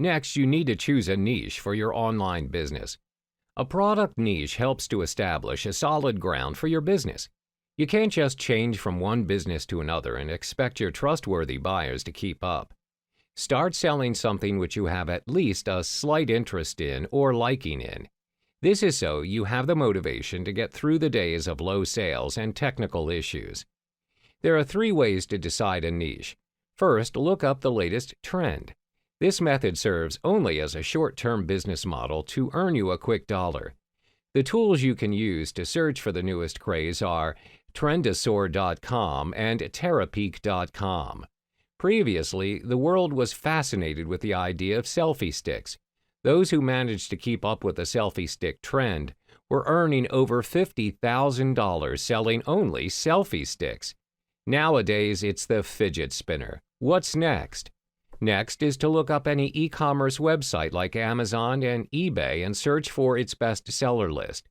Next, you need to choose a niche for your online business. A product niche helps to establish a solid ground for your business. You can't just change from one business to another and expect your trustworthy buyers to keep up. Start selling something which you have at least a slight interest in or liking in. This is so you have the motivation to get through the days of low sales and technical issues. There are 3 ways to decide a niche. First, look up the latest trend. This method serves only as a short-term business model to earn you a quick dollar. The tools you can use to search for the newest craze are Trendosaur.com and Terapeak.com. Previously, the world was fascinated with the idea of selfie sticks. Those who managed to keep up with the selfie stick trend were earning over $50,000 selling only selfie sticks. Nowadays, it's the fidget spinner. What's next? Next is to look up any e-commerce website like Amazon and eBay and search for its bestseller list.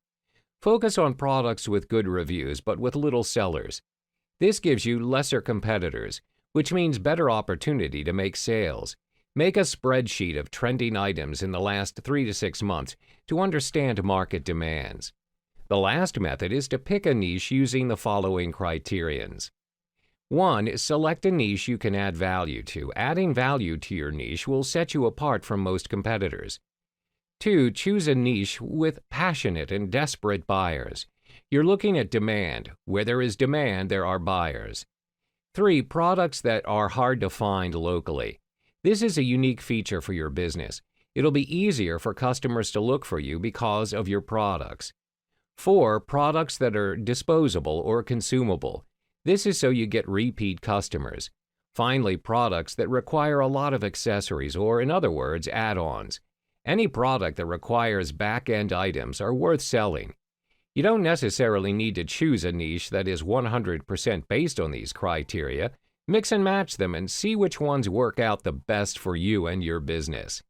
Focus on products with good reviews but with little sellers. This gives you lesser competitors, which means better opportunity to make sales. Make a spreadsheet of trending items in the last 3 to 6 months to understand market demands. The last method is to pick a niche using the following criterions. 1. Select a niche you can add value to. Adding value to your niche will set you apart from most competitors. 2. Choose a niche with passionate and desperate buyers. You're looking at demand. Where there is demand, there are buyers. 3. Products that are hard to find locally. This is a unique feature for your business. It'll be easier for customers to look for you because of your products. 4. Products that are disposable or consumable. This is so you get repeat customers. Finally, products that require a lot of accessories, or in other words, add-ons. Any product that requires back-end items are worth selling. You don't necessarily need to choose a niche that is 100% based on these criteria. Mix and match them and see which ones work out the best for you and your business.